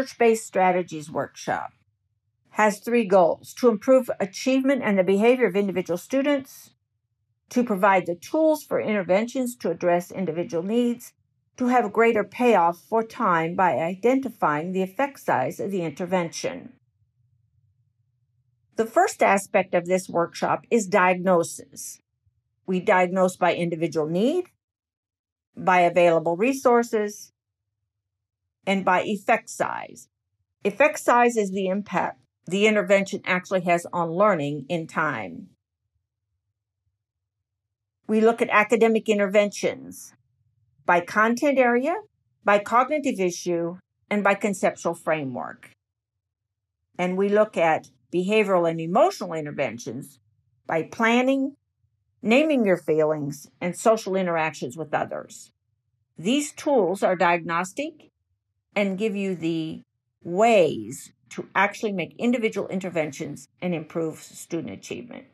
research-based strategies workshop has 3 goals: to improve achievement and the behavior of individual students, to provide the tools for interventions to address individual needs, to have greater payoff for time by identifying the effect size of the intervention. The first aspect of this workshop is diagnosis. We diagnose by individual need, by available resources, and by effect size. Effect size is the impact the intervention actually has on learning in time. We look at academic interventions by content area, by cognitive issue, and by conceptual framework. And we look at behavioral and emotional interventions by planning, naming your feelings, and social interactions with others. These tools are diagnostic and give you the ways to actually make individual interventions and improve student achievement.